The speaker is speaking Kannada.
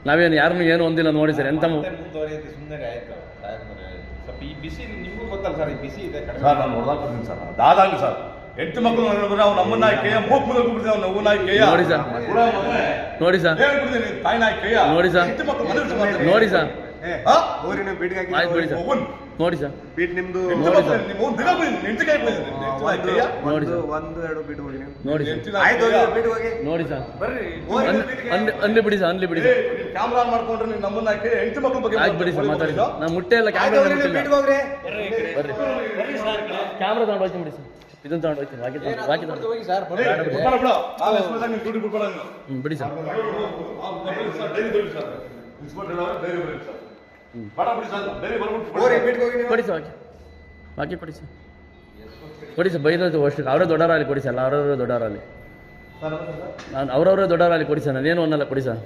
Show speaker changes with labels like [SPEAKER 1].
[SPEAKER 1] ನಾವೇನು ಯಾರನ್ನು ಏನು ಹೊಂದಿಲ್ಲ ನೋಡಿ ಸರ್. ಎಂತ
[SPEAKER 2] ಮುಂದುವರಿಯುತ್ತೆ ಸುಮ್ಮನೆ ಆಯ್ತು. ಸ್ವಲ್ಪ ಈ ಬಿಸಿ ನಿಮಗೂ ಗೊತ್ತಲ್ಲ ಸರ್, ಈ ಬಿಸಿ ಇದೆ ಕಡಿಮೆ.
[SPEAKER 3] ಸರ್ ನಾನು ನೋಡ್ದಾಗ ಬರ್ತೀನಿ ಸರ್, ಅದಾಗಲಿ ಸರ್. 8 ಮಕ್ಕಳು ನಾವು ನಮ್ಮ ನಾಯ್ಕೆಯ ಮೂಕ್ ಮುಗ ಬಿಡ್ತೀವಿ, ನಾವು ನಗು ನಾಯ್ಕೆಯ
[SPEAKER 1] ನೋಡಿ ಸರ್, ನೋಡಿ ಸರ್,
[SPEAKER 3] ಹೇಳ್ಬಿಡ್ತೀನಿ ತಾಯಿ ನಾಯ್ಕೆಯ
[SPEAKER 1] ನೋಡಿ ಸರ್,
[SPEAKER 3] 8 ಮಕ್ಕಳು ಮದುವೆ
[SPEAKER 1] ನೋಡಿ ಸರ್,
[SPEAKER 2] ಊರಿನ ಬೀಡಿಗೆ
[SPEAKER 1] ಆಯ್ತು ಬಿಡಿ ಸರ್, ನೋಡಿ ಸರ್,
[SPEAKER 2] ಬೀಟ್ ನಿಮ್ದು
[SPEAKER 1] ನೋಡಿ ಸರ್,
[SPEAKER 2] ಒಂದು ಎರಡು ಬೀಟ್ ಹೋಗಿ ನೀವು.
[SPEAKER 1] ನೋಡಿ ಸರ್,
[SPEAKER 2] ಆಯ್ತು ಹೋಗಿ ಬೀಟ್ ಹೋಗಿ
[SPEAKER 1] ನೋಡಿ ಸರ್,
[SPEAKER 2] ಬರ್ರಿ.
[SPEAKER 1] ಅನ್ಲಿ ಬಿಡಿ ಸರ್, ಅನ್ಲಿ ಬಿಡಿ ಸರ್.
[SPEAKER 3] ಕ್ಯಾಮ್ರಾ ಆನ್ ಮಾಡ್ಕೊಂಡ್ರೆ ನೀವು ನಮ್ಮನ್ನ 8 ಮಕ್ಕಳ ಬಗ್ಗೆ
[SPEAKER 1] ಆಯ್ತು ಬಿಡಿ ಸರ್, ಮಾತಾಡಿ. ನಾ ಮುಟ್ಟೆ ಇಲ್ಲ
[SPEAKER 2] ಆಯ್ತು
[SPEAKER 1] ಕ್ಯಾಮ್ರಾ
[SPEAKER 2] ಹೋಗ್ರಿ, ನೀವು ಬೀಟ್ ಹೋಗ್ರಿ.
[SPEAKER 1] ಬರ್ರಿ, ಕ್ಯಾಮ್ರಾ ತಗೊಂಡು ಹೋಗ್ತೀನಿ ಬಿಡಿ ಸರ್, ಇದನ್ನ ತಗೊಂಡು ಹೋಗ್ತೀನಿ, ಬಾಕಿ
[SPEAKER 2] ಹೋಗಿ ಸರ್
[SPEAKER 1] ಬಿಡಿ ಸರ್,
[SPEAKER 2] ಹೋಗ್ರಿ ಬೀಟ್ ಹೋಗಿ ನೀವು.
[SPEAKER 1] ಕೊಡಿ ಸರ್, ಬಾಕಿ ಕೊಡಿ ಸರ್, ಕೊಡಿ ಸರ್. ಬೈದೋದು ಅಷ್ಟು ಅವರೇ ದೊಡ್ಡವರಾಗಲಿ ಕೊಡಿ ಸರ್, ಅಲ್ಲ ಅವರವರೇ ದೊಡ್ಡವರಾಗಲಿ, ನಾನು ಅವರವರೇ ದೊಡ್ಡವರಾಗಲಿ ಕೊಡಿ ಸರ್, ನಾನೇನು ಅನ್ನಲ್ಲ ಕೊಡಿ ಸರ್.